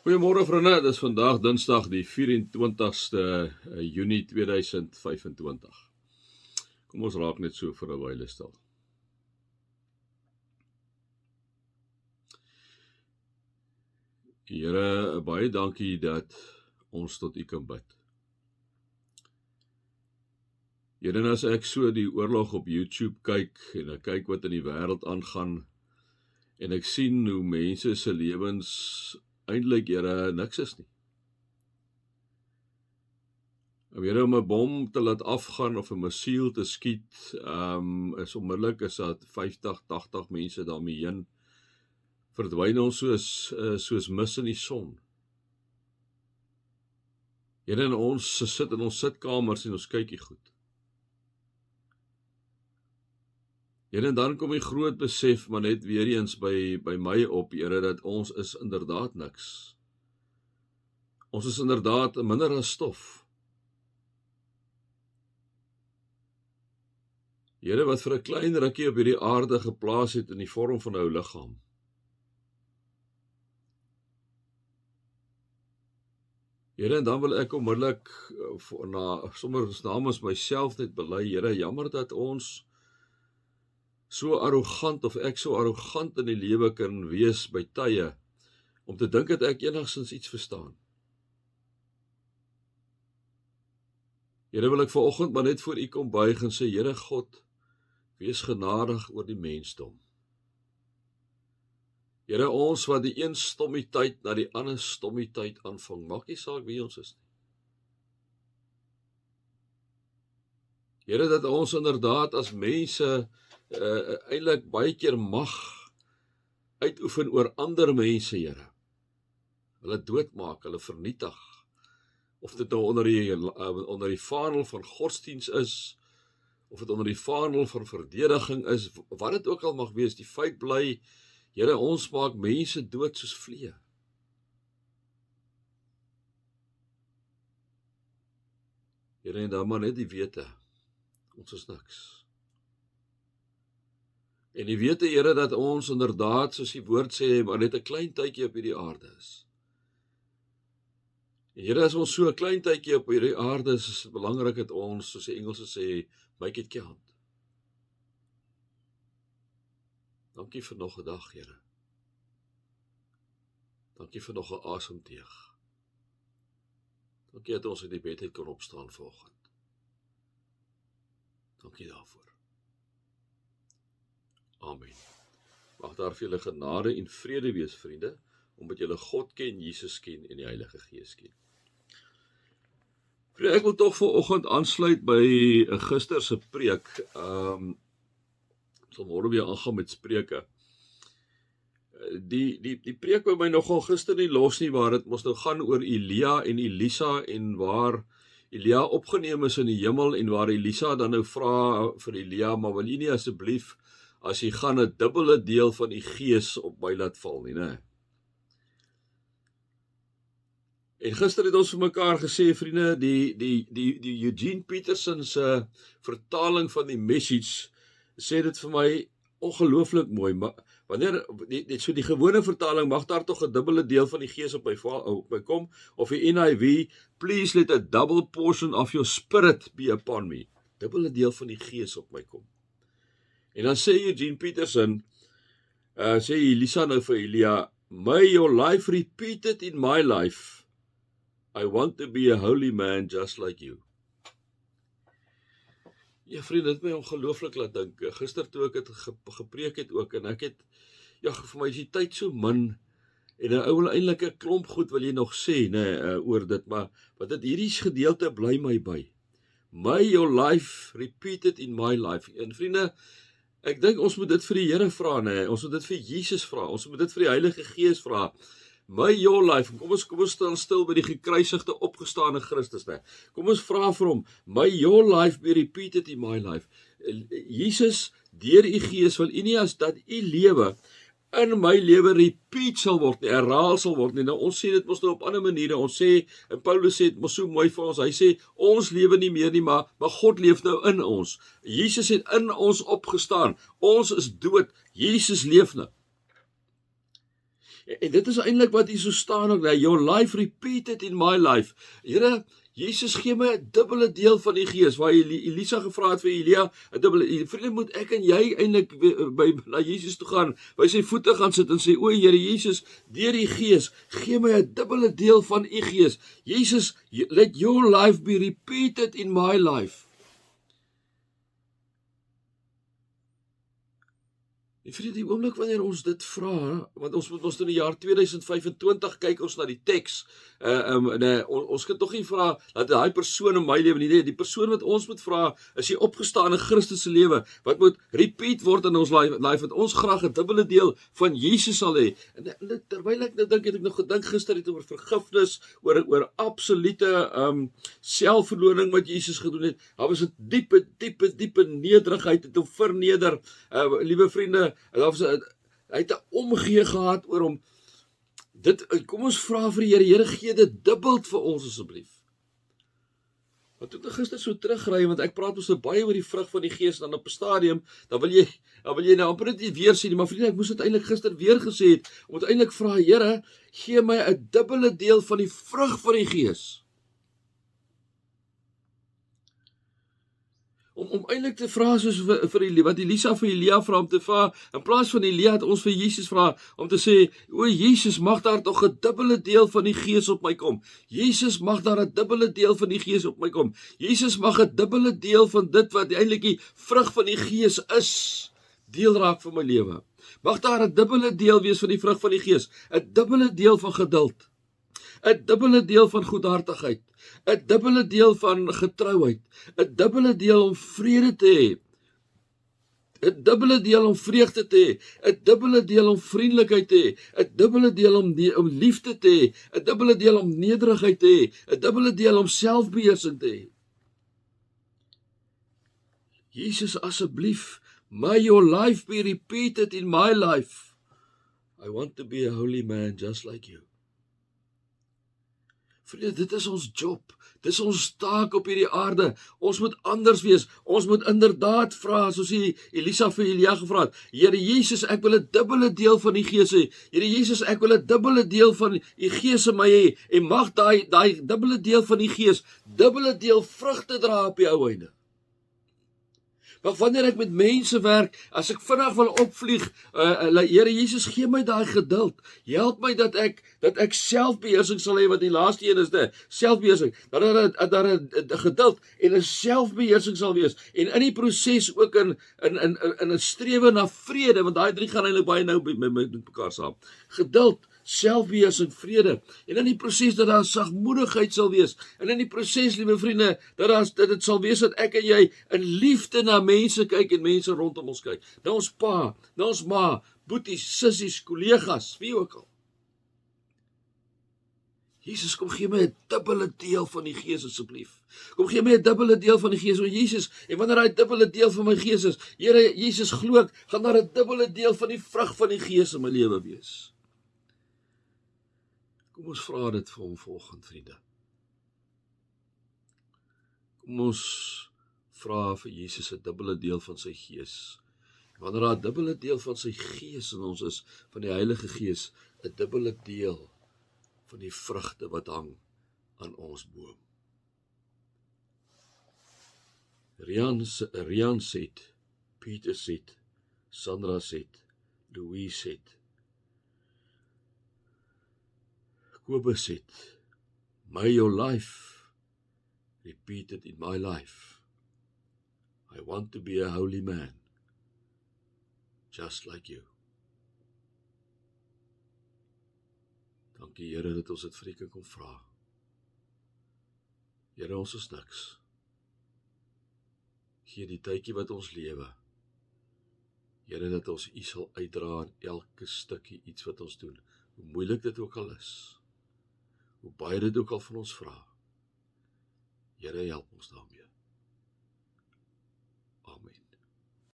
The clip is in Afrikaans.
Goeiemôre vriende, dit is vandag Dinsdag die 24ste Junie 2025. Kom ons raak net so vir 'n wyle stil. Here, baie dankie dat ons tot U kan bid. Here, en as ek so die oorlog op YouTube kyk en ek kyk wat in die wêreld aangaan en ek sien hoe mense se lewens eintlik, Here, niks is nie. Here, om 'n bom te laat afgaan of 'n missiel te skiet, is onmiddellik is dat 50, 80 mense daarmee heen. Verdwyn ons soos mis in die son. Here, en ons sit in ons sitkamers en ons kykie goed. Here, en dan kom die groot besef maar net weer eens by my op, Here, dat ons is inderdaad niks. Ons is inderdaad minder as stof. Here, wat vir 'n klein rukkie op hierdie aarde geplaas het in die vorm van 'n ou liggaam. Here, en dan wil ek onmiddellik sommer namens myself net bely, Here, jammer dat ons so arrogant of ek so arrogant in die lewe kan wees by tye, om te dink dat ek enigstens iets verstaan. Here, wil ek vanoggend maar net voor U kom buig en sê, Here God, wees genadig oor die mensdom. Here, ons wat die een stommiteit na die ander stommiteit aanvang, maak nie saak wie ons is nie. Here, dat ons inderdaad as mense eintlik baie keer mag uitoefen oor ander mense, Here. Hulle doodmaak, hulle vernietig. Of dit nou onder die vaandel van godsdiens is, of dit onder die vaandel van verdediging is, wat dit ook al mag wees, die feit bly, Here, ons maak mense dood soos vliee. Here, en dan maar net die wete, ons is niks. En die wete, Here, dat ons inderdaad, soos die woord sê, maar net 'n klein tydjie op hierdie aarde is. En Here, as ons so 'n klein tydjie op hierdie aarde is dit belangrik dat ons, soos die Engelse sê, make it count. Dankie vir nog 'n dag, Here. Dankie vir nog 'n asemteug. Dankie dat ons uit die bed uit kon opstaan vanoggend. Dankie daarvoor. Amen. Mag daar vir julle genade en vrede wees, vriende, omdat julle God ken, Jesus ken en die Heilige Gees ken. Vriende, ek wil tog vanoggend aansluit by gister se preek. Sal môre weer aangaan met Spreuke. Die preek by my nogal gister nie los nie, waar dit mos nou gaan oor Elia en Elisa en waar Elia opgeneem is in die hemel en waar Elisa dan nou vra vir Elia, maar wil jy nie asseblief as jy gaan 'n dubbele deel van die gees op my laat val nie, né? En gister het ons vir mekaar gesê, vriende, die Eugene Peterson se vertaling van die Message sê dit vir my ongelooflik mooi, maar wanneer die gewone vertaling mag daar tog 'n dubbele deel van die gees op my kom, of die NIV, please let a double portion of your spirit be upon me. Dubbele deel van die gees op my kom. En dan sê Eugene Peterson, sê Elisa nou vir Elia, may your life repeat it in my life. I want to be a holy man just like you. Ja, vriende, dit het my ongelooflik laat dink. Gister toe ek het gepreek het ook, en ek het, vir my is die tyd so min, en 'n ou wil eintlik 'n klomp goed wil jy nog sê, oor dit, maar wat dit hierdie gedeelte bly my by. May your life repeat it in my life. En vriende, ek dink ons moet dit vir die Here vra, ons moet dit vir Jesus vra, ons moet dit vir die Heilige Gees vra. May your life, kom ons staan stil by die gekruisigde opgestane Christus, Kom ons vra vir hom, may your life be repeated in my life. Jesus, deur U Gees wil U nie as dat U lewe in my lewe repeat sal word nie, herhaal sal word nie. Nou ons sê dit mos nou op ander maniere, ons sê, en Paulus sê dit mos so mooi vir ons, hy sê, ons lewe nie meer nie, maar God leef nou in ons. Jesus het in ons opgestaan, ons is dood, Jesus leef nou. En dit is eintlik wat hier so staan ook, your life repeated in my life. Here, Jesus gee my 'n dubbele deel van die Gees, waar Elisa gevra het vir Elia, 'n dubbele, vriende, moet ek en jy eintlik na Jesus toe gaan, by sy voete gaan sit en sê, o Here Jesus, deur die Gees, gee my 'n dubbele deel van u Gees. Jesus, let your life be repeated in my life. En vriende, die oomblik wanneer ons dit vra, want ons moet ons in die jaar 2025 kyk ons na die teks, ons kan tog nie vra dat daai persoon in my lewe nie, die persoon wat ons moet vra, is die opgestane Christus se lewe, wat moet repeat word in ons life, wat ons graag 'n dubbele deel van Jesus sal hê. En terwyl ek nou dink, het ek nog gedink gister het oor vergifnis, oor absolute selfverloning wat Jesus gedoen het. Daar was 'n diepe nederigheid, het hom verneder, liewe vriende. Hy het 'n omgee gehad oor hom. Kom ons vra vir die Here, gee dit dubbeld vir ons asseblief. Want toe ek gister so terugry, want ek praat ons so baie oor die vrug van die Gees, dan op 'n stadium, dan wil jy nou amper net nie weer sê nie, maar vriende, ek moes dit eintlik gister weer gesê het, om het eintlik vra, Here, gee my 'n dubbele deel van die vrug van die Gees. Om eintlik te vra soos vir wat Elisa vir Elia vra om te vra, in plaas van Elia het ons vir Jesus vra om te sê, o Jesus, mag daar tog 'n dubbele deel van die Gees op my kom. Jesus, mag daar 'n dubbele deel van die Gees op my kom. Jesus, mag 'n dubbele deel van dit wat eintlik die vrug van die Gees is, deel raak van my lewe. Mag daar 'n dubbele deel wees van die vrug van die Gees, 'n dubbele deel van geduld, 'n dubbele deel van goedhartigheid, 'n dubbele deel van getrouheid, 'n dubbele deel om vrede te hê, 'n dubbele deel om vreugde te hê, 'n dubbele deel om vriendelikheid te hê, 'n dubbele deel om liefde te hê, 'n dubbele deel om nederigheid te hê, 'n dubbele deel om selfbeheersing te hê. Jesus, asseblief, may your life be repeated in my life. I want to be a holy man just like you. Vriende, dit is ons job, dit is ons taak op hierdie aarde, ons moet anders wees, ons moet inderdaad vra, soos Elisa vir Elia gevra het, Here Jesus, ek wil 'n dubbele deel van die Gees hê, Here Jesus, ek wil 'n dubbele deel van die Gees in my hê, en mag daai dubbele deel van die Gees, dubbele deel vrugte dra op die ou einde. Maar wanneer ek met mense werk, as ek vinnig wil opvlieg, Here Jesus, gee my daai geduld. Help my dat ek selfbeheersing sal hê, wat die laaste een is, selfbeheersing. Dat daar 'n geduld en 'n selfbeheersing sal wees. En in die proses ook in 'n strewe na vrede, want daai drie gaan eintlik baie nou met mekaar saam. Geduld, selfbeheersing, vrede. En in die proses dat daar sagmoedigheid sal wees. En in die proses, liewe vriende, dat dit sal wees dat ek en jy in liefde na mense kyk en mense rondom ons kyk. Na ons pa, na ons ma, boeties, sissies, kollegas, wie ook al. Jesus, kom gee my 'n dubbele deel van die Gees asseblief. Kom gee my 'n dubbele deel van die Gees, o Jesus. En wanneer daai dubbele deel van my Gees is, Here Jesus, glo ek, gaan daar 'n dubbele deel van die vrug van die Gees in my lewe wees. Kom ons vra dit vir hom vanoggend, vriende. Kom ons vra vir Jesus 'n dubbele deel van sy Gees. Wanneer daar 'n dubbele deel van sy Gees in ons is, van die Heilige Gees, 'n dubbele deel van die vrugte wat hang aan ons boom. Rian sê, Pieter sê, Sandra sê, Louise sê, Kobus sê, may your life repeated in my life. I want to be a holy man, just like you. Dankie Here dat ons dit vir U kan vra. Here, ons is niks. Gee die tydjie wat ons lewe. Here, dat ons U sal uitdra in elke stukkie iets wat ons doen. Hoe moeilik dit ook al is. Hoe baie dit ook al van ons vra. Here, help ons daarmee.